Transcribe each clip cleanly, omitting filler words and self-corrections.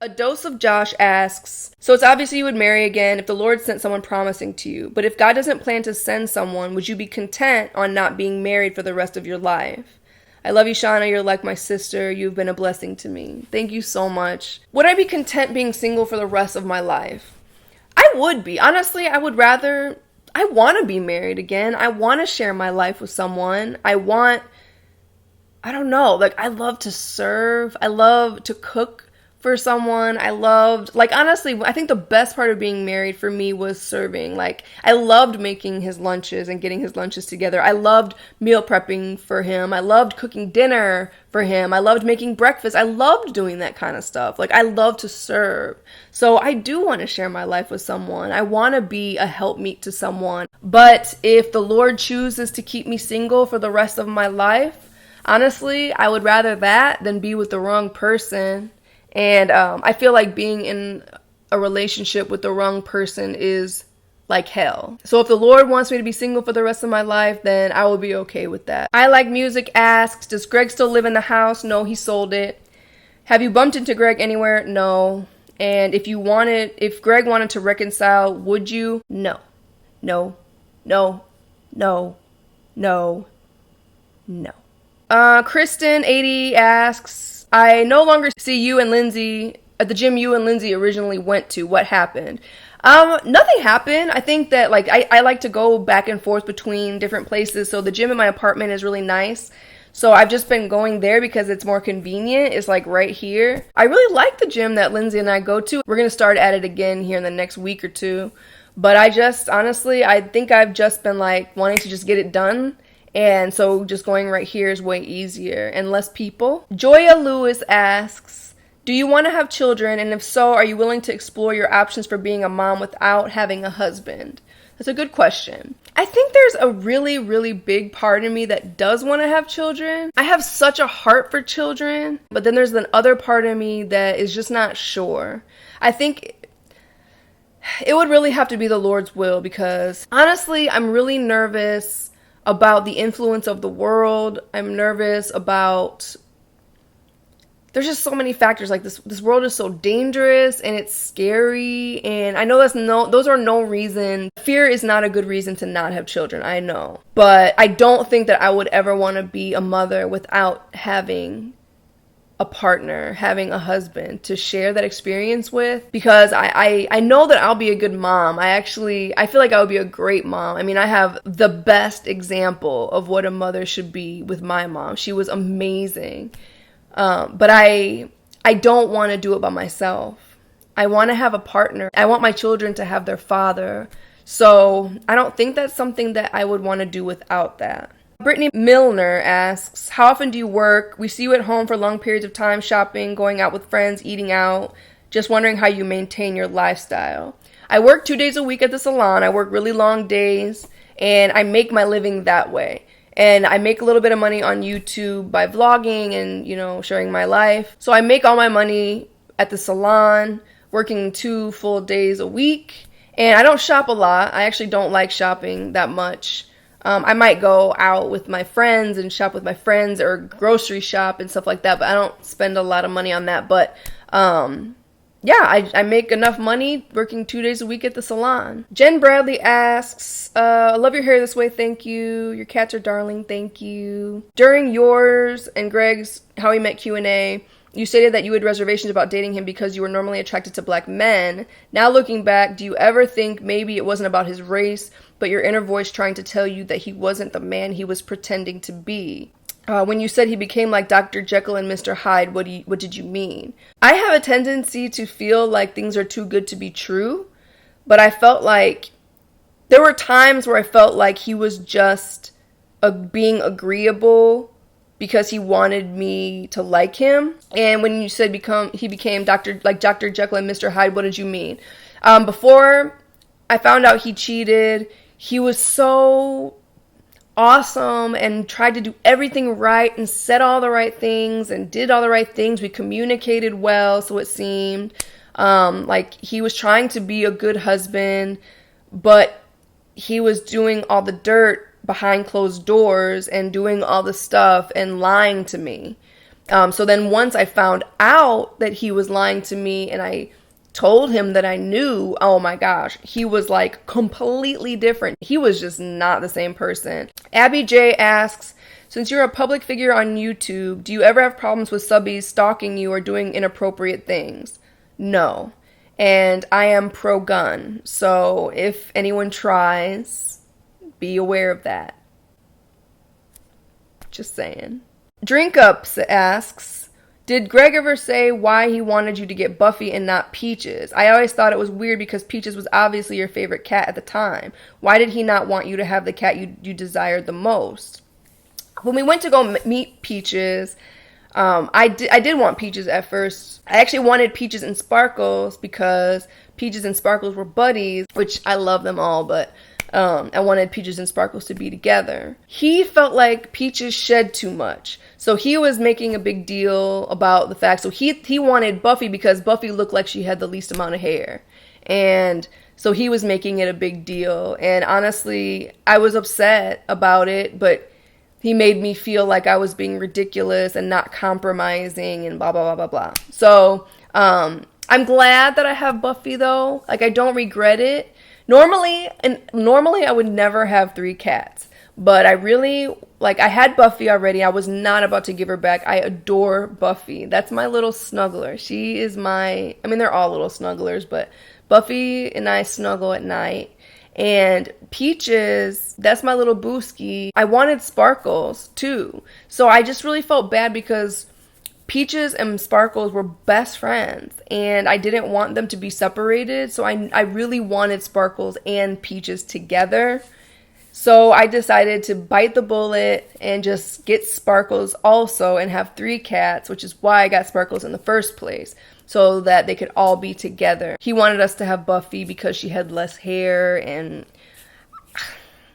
A Dose of Josh asks, so it's obvious you would marry again if the Lord sent someone promising to you, but if God doesn't plan to send someone, would you be content on not being married for the rest of your life? I love you, Shanna. You're like my sister. You've been a blessing to me. Thank you so much. Would I be content being single for the rest of my life? I would be. Honestly, I want to be married again. I want to share my life with someone. I don't know, like, I love to serve. I love to cook for someone. Honestly, I think the best part of being married for me was serving. Like, I loved making his lunches and getting his lunches together. I loved meal prepping for him. I loved cooking dinner for him. I loved making breakfast. I loved doing that kind of stuff. Like, I love to serve. So I do want to share my life with someone. I want to be a helpmeet to someone. But if the Lord chooses to keep me single for the rest of my life, honestly, I would rather that than be with the wrong person. And I feel like being in a relationship with the wrong person is like hell. So if the Lord wants me to be single for the rest of my life, then I will be okay with that. I Like Music asks, does Greg still live in the house? No, he sold it. Have you bumped into Greg anywhere? No. And if Greg wanted to reconcile, would you? No. No. No. No. No. No. Kristen 80 asks, I no longer see you and Lindsay at the gym you and Lindsay originally went to. What happened? Nothing happened. I think that, like, I like to go back and forth between different places. So the gym in my apartment is really nice. So I've just been going there because it's more convenient. It's like right here. I really like the gym that Lindsay and I go to. We're going to start at it again here in the next week or two. But I think I've just been like wanting to just get it done. And so just going right here is way easier and less people. Joya Lewis asks, do you want to have children? And if so, are you willing to explore your options for being a mom without having a husband? That's a good question. I think there's a really, really big part of me that does want to have children. I have such a heart for children, but then there's an other part of me that is just not sure. I think it would really have to be the Lord's will, because honestly, I'm really nervous about the influence of the world. I'm nervous about, there's just so many factors. Like, this world is so dangerous and it's scary, and I know those are no reason. Fear is not a good reason to not have children, I know. But I don't think that I would ever want to be a mother without having a partner, having a husband to share that experience with, because I know that I'll be a good mom. I feel like I would be a great mom. I mean, I have the best example of what a mother should be with my mom. She was amazing. But I don't want to do it by myself. I want to have a partner. I want my children to have their father. So I don't think that's something that I would want to do without that. Brittany Milner asks, how often do you work? We see you at home for long periods of time, shopping, going out with friends, eating out. Just wondering how you maintain your lifestyle. I work 2 days a week at the salon. I work really long days, and I make my living that way. And I make a little bit of money on YouTube by vlogging and, sharing my life. So I make all my money at the salon, working 2 full days a week. And I don't shop a lot. I actually don't like shopping that much. I might go out with my friends and shop with my friends or grocery shop and stuff like that, but I don't spend a lot of money on that. But I make enough money working 2 days a week at the salon. Jen Bradley asks, I love your hair this way, thank you. Your cats are darling, thank you. During yours and Greg's How We Met Q&A, you stated that you had reservations about dating him because you were normally attracted to black men. Now looking back, do you ever think maybe it wasn't about his race, but your inner voice trying to tell you that he wasn't the man he was pretending to be? When you said he became like Dr. Jekyll and Mr. Hyde, what did you mean? I have a tendency to feel like things are too good to be true, but I felt like there were times where I felt like he was just being agreeable because he wanted me to like him. And when you said he became Dr. Jekyll and Mr. Hyde, what did you mean? Before I found out he cheated, he was so awesome and tried to do everything right and said all the right things and did all the right things. We communicated well, so it seemed like he was trying to be a good husband, but he was doing all the dirt behind closed doors and doing all the stuff and lying to me. So then once I found out that he was lying to me and I told him that I knew, oh my gosh, he was like completely different. He was just not the same person. Abby J asks, since you're a public figure on YouTube, do you ever have problems with subbies stalking you or doing inappropriate things? No. And I am pro-gun, so if anyone tries, be aware of that. Just saying. Drink Ups asks, did Greg ever say why he wanted you to get Buffy and not Peaches? I always thought it was weird because Peaches was obviously your favorite cat at the time. Why did he not want you to have the cat you desired the most? When we went to go meet Peaches, I did want Peaches at first. I actually wanted Peaches and Sparkles because Peaches and Sparkles were buddies, which I love them all, but I wanted Peaches and Sparkles to be together. He felt like Peaches shed too much. So he was making a big deal about the fact, so he wanted Buffy because Buffy looked like she had the least amount of hair. And so he was making it a big deal. And honestly, I was upset about it, but he made me feel like I was being ridiculous and not compromising and blah, blah, blah, blah, blah. So I'm glad that I have Buffy, though. Like, I don't regret it. Normally I would never have 3 cats. But I really, like, I had Buffy already. I was not about to give her back. I adore Buffy. That's my little snuggler. She is my, I mean, they're all little snugglers, but Buffy and I snuggle at night. And Peaches, that's my little booski. I wanted Sparkles, too. So I just really felt bad because Peaches and Sparkles were best friends. And I didn't want them to be separated. So I really wanted Sparkles and Peaches together. So I decided to bite the bullet and just get Sparkles also and have 3 cats, which is why I got Sparkles in the first place, so that they could all be together. He wanted us to have Buffy because she had less hair. And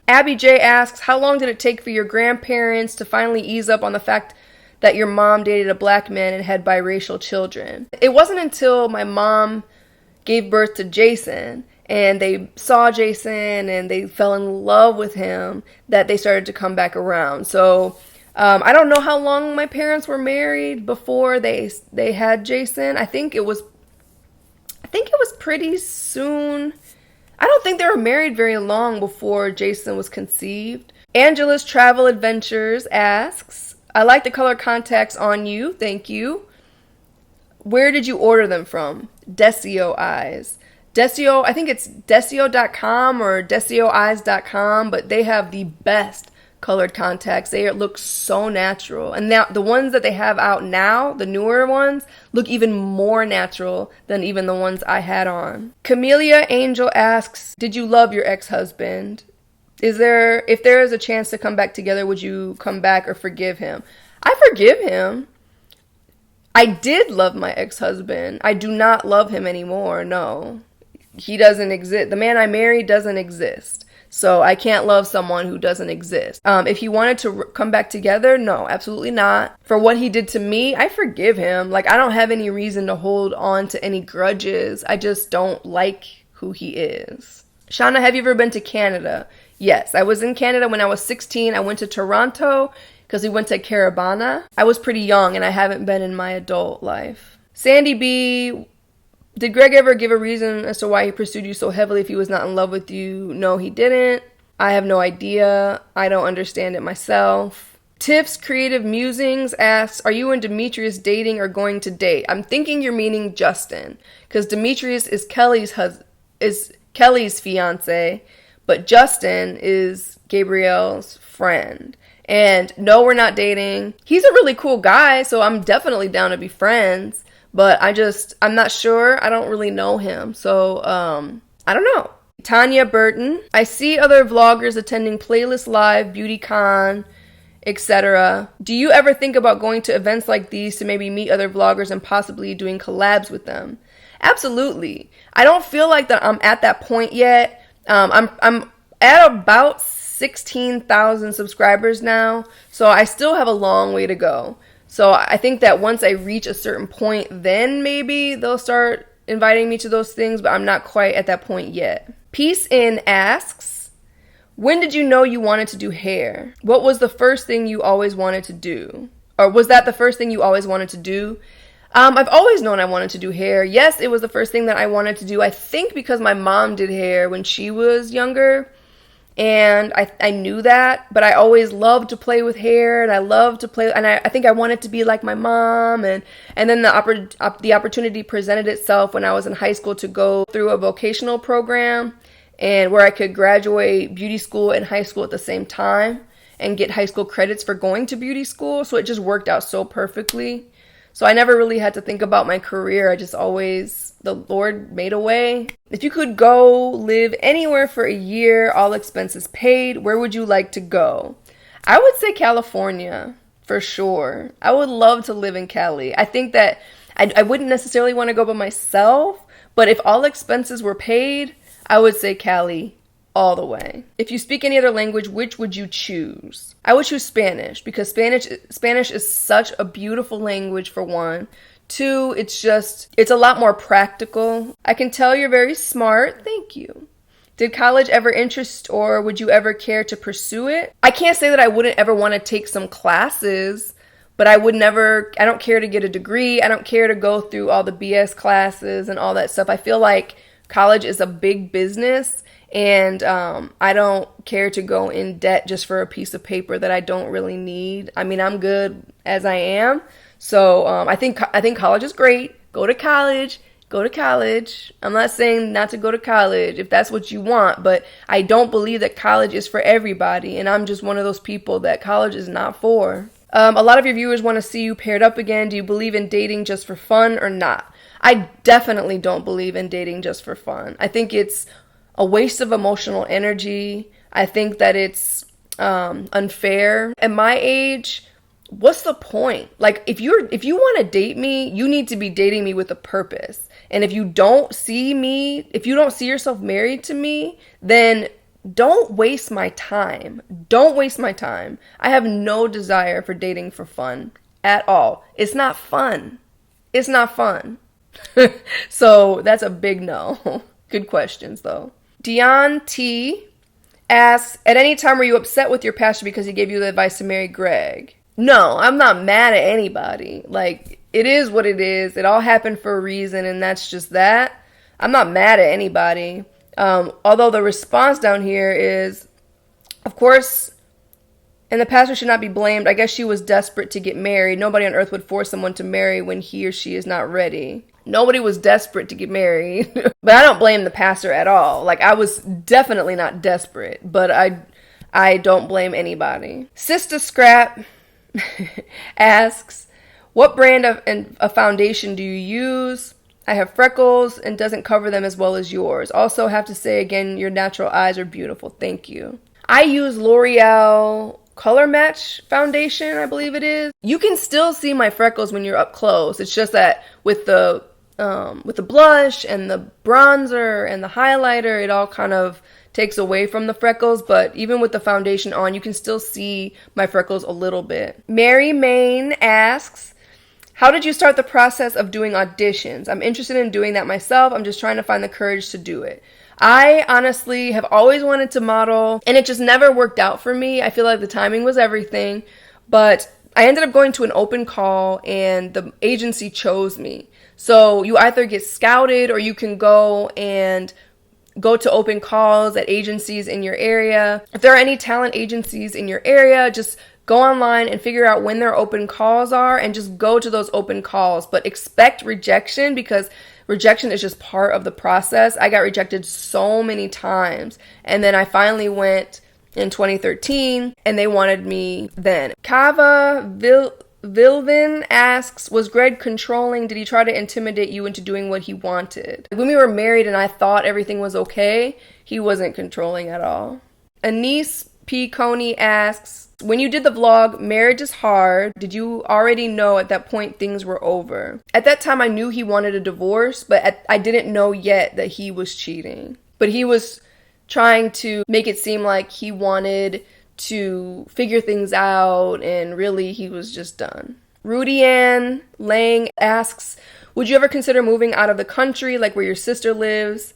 Abby J asks, how long did it take for your grandparents to finally ease up on the fact that your mom dated a black man and had biracial children? It wasn't until my mom gave birth to Jason and they saw Jason and they fell in love with him that they started to come back around. So I don't know how long my parents were married before they had Jason. I think it was pretty soon. I don't think they were married very long before Jason was conceived. Angela's Travel Adventures asks, I like the color contacts on you. Thank you. Where did you order them from? Desio Eyes. Desio, I think it's Desio.com or DesioEyes.com, but they have the best colored contacts. They look so natural. And now the ones that they have out now, the newer ones, look even more natural than even the ones I had on. Camellia Angel asks, did you love your ex-husband? If there is a chance to come back together, would you come back or forgive him? I forgive him. I did love my ex-husband. I do not love him anymore, no. He doesn't exist. The man I married doesn't exist. So I can't love someone who doesn't exist. If he wanted to come back together, no, absolutely not. For what he did to me, I forgive him. Like, I don't have any reason to hold on to any grudges. I just don't like who he is. Shanna, have you ever been to Canada? Yes, I was in Canada when I was 16. I went to Toronto because we went to Caribana. I was pretty young and I haven't been in my adult life. Sandy B, did Greg ever give a reason as to why he pursued you so heavily if he was not in love with you? No, he didn't. I have no idea. I don't understand it myself. Tiff's Creative Musings asks, are you and Demetrius dating or going to date? I'm thinking you're meaning Justin, because Demetrius is Kelly's fiance, but Justin is Gabrielle's friend. And no, we're not dating. He's a really cool guy, so I'm definitely down to be friends. But I'm not sure. I don't really know him. So, I don't know. Tanya Burton. I see other vloggers attending Playlist Live, BeautyCon, etc. Do you ever think about going to events like these to maybe meet other vloggers and possibly doing collabs with them? Absolutely. I don't feel like that I'm at that point yet. I'm at about 16,000 subscribers now. So I still have a long way to go. So I think that once I reach a certain point, then maybe they'll start inviting me to those things, but I'm not quite at that point yet. Peace In asks, when did you know you wanted to do hair? What was the first thing you always wanted to do? Or was that the first thing you always wanted to do? I've always known I wanted to do hair. Yes, it was the first thing that I wanted to do. I think because my mom did hair when she was younger, and I knew that, but I always loved to play with hair, and I loved to play, and I think I wanted to be like my mom, and then the opportunity presented itself when I was in high school to go through a vocational program, and where I could graduate beauty school and high school at the same time, and get high school credits for going to beauty school, so it just worked out so perfectly. So I never really had to think about my career. I just always, the Lord made a way. If you could go live anywhere for a year, all expenses paid, where would you like to go? I would say California, for sure. I would love to live in Cali. I think that I wouldn't necessarily want to go by myself, but if all expenses were paid, I would say Cali all the way. If you speak any other language, which would you choose? I would choose Spanish, because Spanish is such a beautiful language, for one. Two, it's a lot more practical. I can tell you're very smart. Thank you. Did college ever interest, or would you ever care to pursue it? I can't say that I wouldn't ever want to take some classes, but I don't care to get a degree. I don't care to go through all the BS classes and all that stuff. I feel like college is a big business, and I don't care to go in debt just for a piece of paper that I don't really need. I mean, I'm good as I am. So I think college is great. Go to college. Go to college. I'm not saying not to go to college if that's what you want, but I don't believe that college is for everybody, and I'm just one of those people that college is not for. A lot of your viewers want to see you paired up again. Do you believe in dating just for fun or not? I definitely don't believe in dating just for fun. I think it's a waste of emotional energy. I think that it's unfair. At my age, what's the point? Like, if you want to date me, you need to be dating me with a purpose. And if you don't see yourself married to me, then don't waste my time. Don't waste my time. I have no desire for dating for fun at all. It's not fun. It's not fun. So that's a big no. Good questions, though. Dion T asks, at any time were you upset with your pastor because he gave you the advice to marry Greg? No, I'm not mad at anybody. Like, it is what it is. It all happened for a reason, and that's just that. I'm not mad at anybody. Although the response down here is, of course, and the pastor should not be blamed. I guess she was desperate to get married. Nobody on earth would force someone to marry when he or she is not ready. Nobody was desperate to get married. But I don't blame the pastor at all. Like, I was definitely not desperate, but I don't blame anybody. Sister Scrap asks, what brand of a foundation do you use? I have freckles and doesn't cover them as well as yours. Also have to say again, your natural eyes are beautiful. Thank you. I use L'Oreal Color Match foundation, I believe it is. You can still see my freckles when you're up close. It's just that with the blush and the bronzer and the highlighter, it all kind of takes away from the freckles, but even with the foundation on, you can still see my freckles a little bit. Mary Main asks, how did you start the process of doing auditions? I'm interested in doing that myself. I'm just trying to find the courage to do it. I honestly have always wanted to model, and it just never worked out for me. I feel like the timing was everything, but I ended up going to an open call, and the agency chose me. So you either get scouted, or you can go to open calls at agencies in your area. If there are any talent agencies in your area, just go online and figure out when their open calls are and just go to those open calls. But expect rejection, because rejection is just part of the process. I got rejected so many times. And then I finally went in 2013 and they wanted me then. Kava Vilvin asks, was Greg controlling? Did he try to intimidate you into doing what he wanted? When we were married and I thought everything was okay, he wasn't controlling at all. Anise P. Coney asks, when you did the vlog, marriage is hard, did you already know at that point things were over? At that time, I knew he wanted a divorce, but I didn't know yet that he was cheating. But he was trying to make it seem like he wanted to figure things out, and really he was just done. Rudy Ann Lang asks, would you ever consider moving out of the country, like where your sister lives?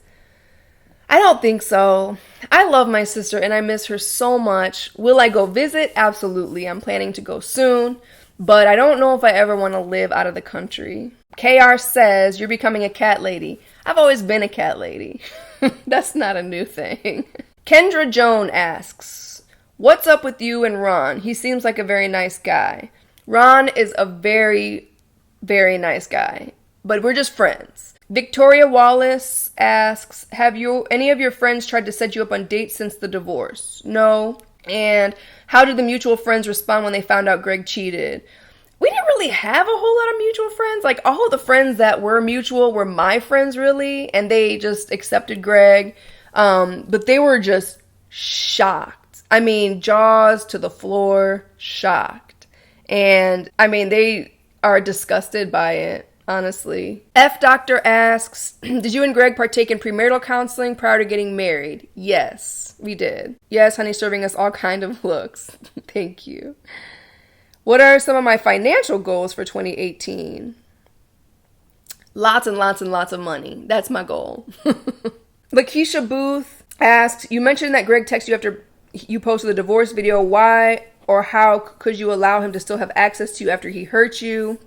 I don't think so. I love my sister and I miss her so much. Will I go visit? Absolutely. I'm planning to go soon. but I don't know if I ever want to live out of the country. KR says, you're becoming a cat lady. I've always been a cat lady. That's not a new thing. Kendra Joan asks, what's up with you and Ron? He seems like a very nice guy. Ron is a very, very nice guy, but we're just friends. Victoria Wallace asks, have any of your friends tried to set you up on dates since the divorce? No. And how did the mutual friends respond when they found out Greg cheated? We didn't really have a whole lot of mutual friends. Like, all of the friends that were mutual were my friends, really, and they just accepted Greg. But they were just shocked. I mean, jaws to the floor, shocked. And, I mean, they are disgusted by it. Honestly. F Doctor asks, did you and Greg partake in premarital counseling prior to getting married? Yes, we did. Yes, honey, serving us all kind of looks. Thank you. What are some of my financial goals for 2018? Lots and lots and lots of money. That's my goal. Lakeisha Booth asks, you mentioned that Greg texted you after you posted the divorce video. Why or how could you allow him to still have access to you after he hurt you?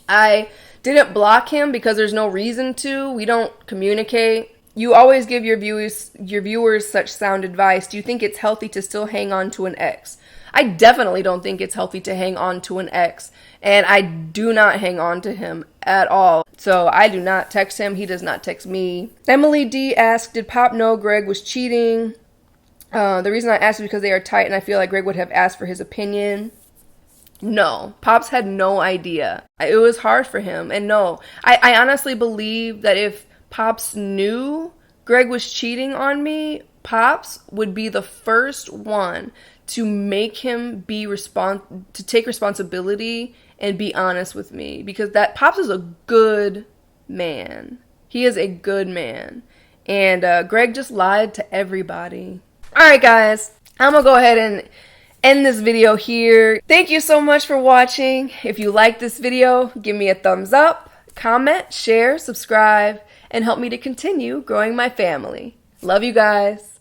I didn't block him because there's no reason to. We don't communicate. You always give your viewers such sound advice. Do you think it's healthy to still hang on to an ex? I definitely don't think it's healthy to hang on to an ex. And I do not hang on to him at all. So I do not text him. He does not text me. Emily D asked, did Pop know Greg was cheating? The reason I asked is because they are tight and I feel like Greg would have asked for his opinion. No, Pops had no idea. It was hard for him. And no, I honestly believe that if Pops knew Greg was cheating on me, Pops would be the first one to make him to take responsibility and be honest with me. Because that Pops is a good man. He is a good man. And Greg just lied to everybody. Alright guys, I'm gonna go ahead and end this video here. Thank you so much for watching. If you like this video, give me a thumbs up, comment, share, subscribe, and help me to continue growing my family. Love you guys.